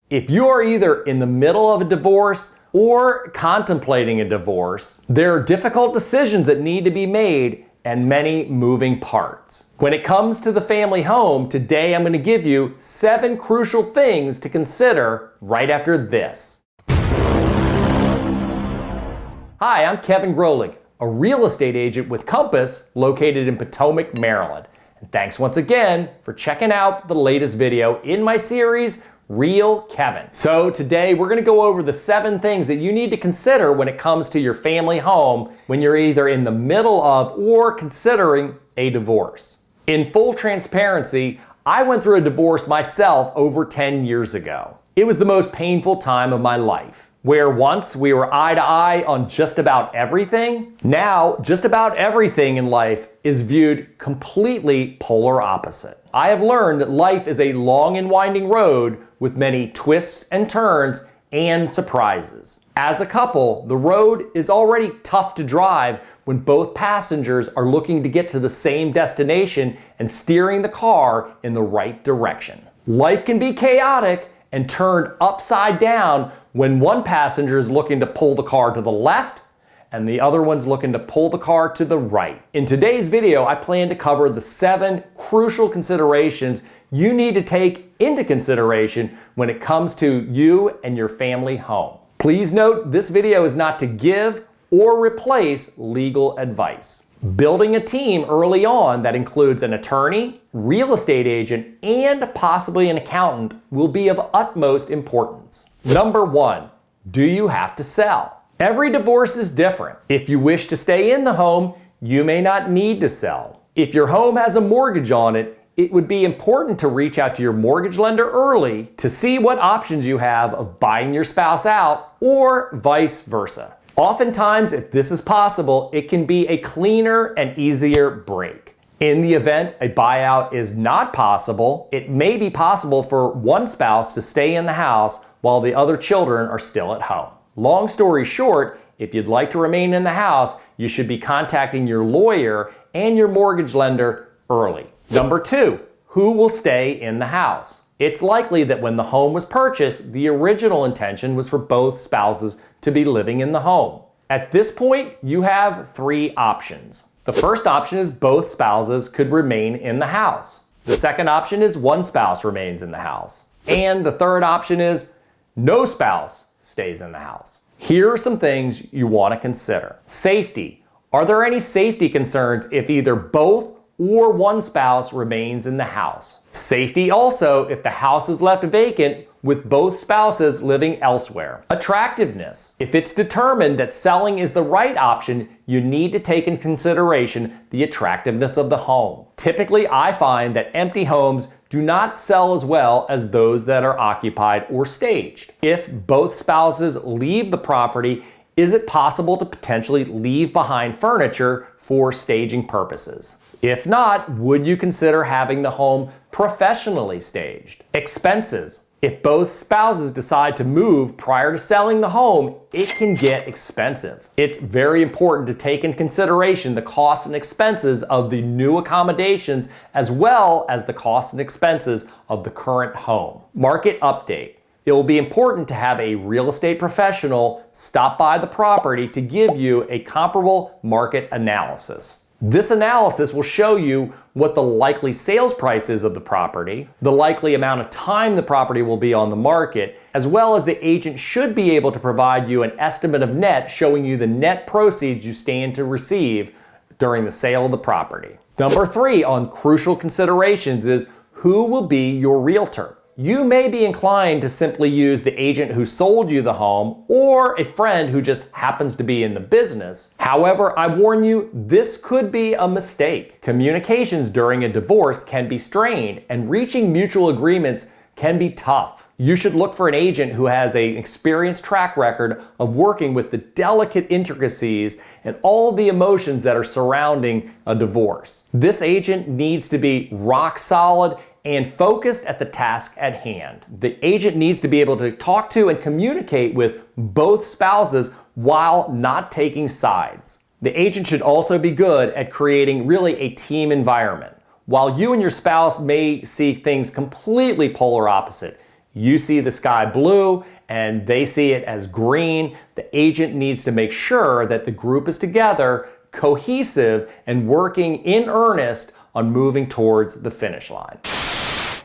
If you are either in the middle of a divorce or contemplating a divorce, there are difficult decisions that need to be made and many moving parts. When it comes to the family home, today I'm going to give you 7 crucial things to consider right after this. Hi, I'm Kevin Grolig, a real estate agent with Compass located in Potomac, Maryland. And thanks once again for checking out the latest video in my series, Real Kevin. So today we're going to go over the 7 things that you need to consider when it comes to your family home when you're either in the middle of or considering a divorce. In full transparency, I went through a divorce myself over 10 years ago. It was the most painful time of my life, where once we were eye to eye on just about everything, now just about everything in life is viewed completely polar opposite. I have learned that life is a long and winding road with many twists and turns and surprises. As a couple, the road is already tough to drive when both passengers are looking to get to the same destination and steering the car in the right direction. Life can be chaotic and turned upside down when one passenger is looking to pull the car to the left and the other one's looking to pull the car to the right. In today's video, I plan to cover the 7 crucial considerations you need to take into consideration when it comes to you and your family home. Please note, this video is not to give or replace legal advice. Building a team early on that includes an attorney, real estate agent, and possibly an accountant will be of utmost importance. Number 1, do you have to sell? Every divorce is different. If you wish to stay in the home, you may not need to sell. If your home has a mortgage on it, it would be important to reach out to your mortgage lender early to see what options you have of buying your spouse out or vice versa. Oftentimes, if this is possible, it can be a cleaner and easier break. In the event a buyout is not possible, it may be possible for one spouse to stay in the house while the other children are still at home. Long story short, if you'd like to remain in the house, you should be contacting your lawyer and your mortgage lender early. Number 2, who will stay in the house? It's likely that when the home was purchased, the original intention was for both spouses to be living in the home. At this point, you have 3 options. The first option is both spouses could remain in the house. The second option is one spouse remains in the house. And the third option is no spouse stays in the house. Here are some things you want to consider. Safety. Are there any safety concerns if either both or one spouse remains in the house? Safety also if the house is left vacant with both spouses living elsewhere. Attractiveness. If it's determined that selling is the right option, you need to take into consideration the attractiveness of the home. Typically, I find that empty homes do not sell as well as those that are occupied or staged. If both spouses leave the property, is it possible to potentially leave behind furniture for staging purposes? If not, would you consider having the home professionally staged? Expenses. If both spouses decide to move prior to selling the home, it can get expensive. It's very important to take in consideration the costs and expenses of the new accommodations as well as the costs and expenses of the current home. Market update. It will be important to have a real estate professional stop by the property to give you a comparable market analysis. This analysis will show you what the likely sales price is of the property, the likely amount of time the property will be on the market, as well as the agent should be able to provide you an estimate of net showing you the net proceeds you stand to receive during the sale of the property. Number 3 on crucial considerations is who will be your realtor. You may be inclined to simply use the agent who sold you the home or a friend who just happens to be in the business. However, I warn you, this could be a mistake. Communications during a divorce can be strained and reaching mutual agreements can be tough. You should look for an agent who has an experienced track record of working with the delicate intricacies and all the emotions that are surrounding a divorce. This agent needs to be rock solid and focused at the task at hand. The agent needs to be able to talk to and communicate with both spouses while not taking sides. The agent should also be good at creating really a team environment. While you and your spouse may see things completely polar opposite, You see the sky blue and they see it as green. The agent needs to make sure that the group is together, cohesive, and working in earnest on moving towards the finish line.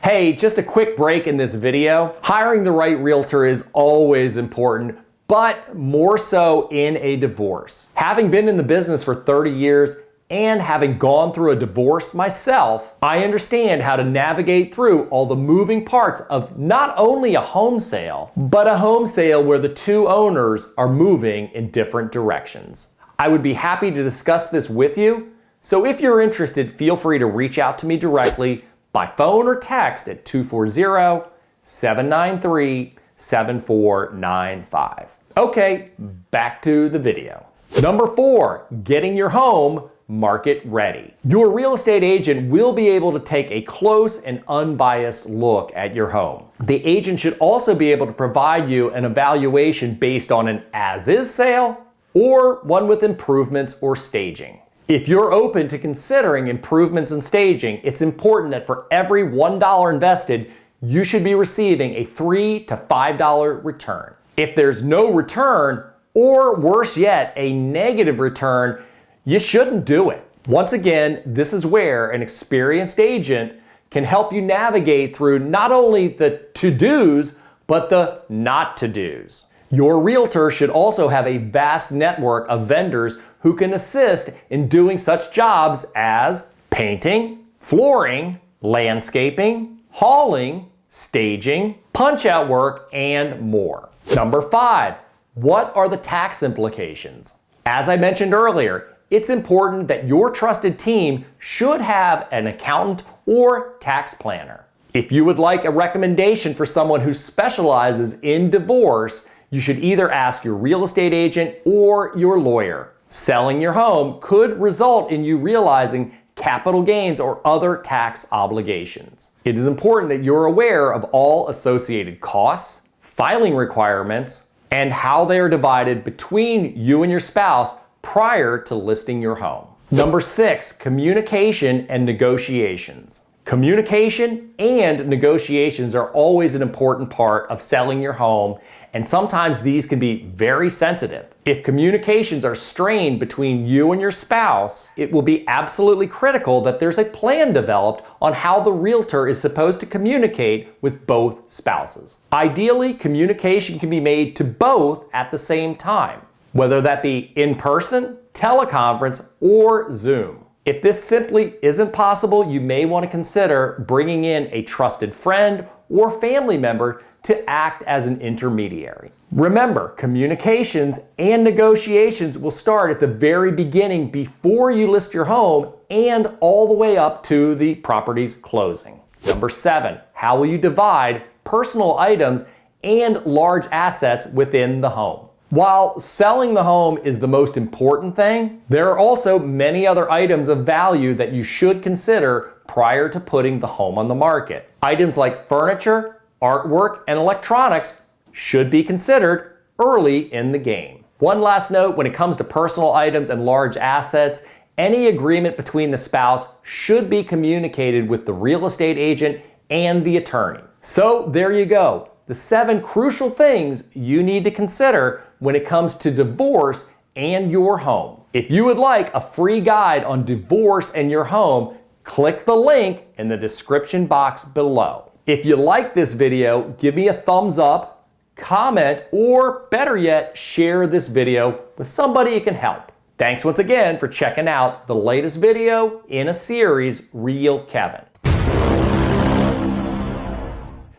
Hey, just a quick break in this video. Hiring the right realtor is always important, but more so in a divorce. Having been in the business for 30 years and having gone through a divorce myself, I understand how to navigate through all the moving parts of not only a home sale, but a home sale where the two owners are moving in different directions. I would be happy to discuss this with you, so if you're interested, feel free to reach out to me directly by phone or text at 240-793-7495. Okay, back to the video. Number 4, getting your home market ready. Your real estate agent will be able to take a close and unbiased look at your home. The agent should also be able to provide you an evaluation based on an as-is sale or one with improvements or staging. If you're open to considering improvements and staging, it's important that for every $1 invested, you should be receiving a $3 to $5 return. If there's no return, or worse yet, a negative return, you shouldn't do it. Once again, this is where an experienced agent can help you navigate through not only the to-dos, but the not-to-dos. Your realtor should also have a vast network of vendors who can assist in doing such jobs as painting, flooring, landscaping, hauling, staging, punch-out work, and more. Number 5, what are the tax implications? As I mentioned earlier, it's important that your trusted team should have an accountant or tax planner. If you would like a recommendation for someone who specializes in divorce, you should either ask your real estate agent or your lawyer. Selling your home could result in you realizing capital gains or other tax obligations. It is important that you're aware of all associated costs, filing requirements, and how they are divided between you and your spouse prior to listing your home. Number 6, communication and negotiations. Communication and negotiations are always an important part of selling your home, and sometimes these can be very sensitive. If communications are strained between you and your spouse, it will be absolutely critical that there's a plan developed on how the realtor is supposed to communicate with both spouses. Ideally, communication can be made to both at the same time, whether that be in person, teleconference, or Zoom. If this simply isn't possible, you may want to consider bringing in a trusted friend or family member to act as an intermediary. Remember, communications and negotiations will start at the very beginning before you list your home and all the way up to the property's closing. Number 7, how will you divide personal items and large assets within the home? While selling the home is the most important thing, there are also many other items of value that you should consider prior to putting the home on the market. Items like furniture, artwork, and electronics should be considered early in the game. One last note, when it comes to personal items and large assets, any agreement between the spouse should be communicated with the real estate agent and the attorney. So there you go, the 7 crucial things you need to consider when it comes to divorce and your home. If you would like a free guide on divorce and your home, click the link in the description box below. If you like this video, give me a thumbs up, comment, or better yet, share this video with somebody it can help. Thanks once again for checking out the latest video in a series, Real Kevin.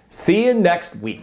See you next week.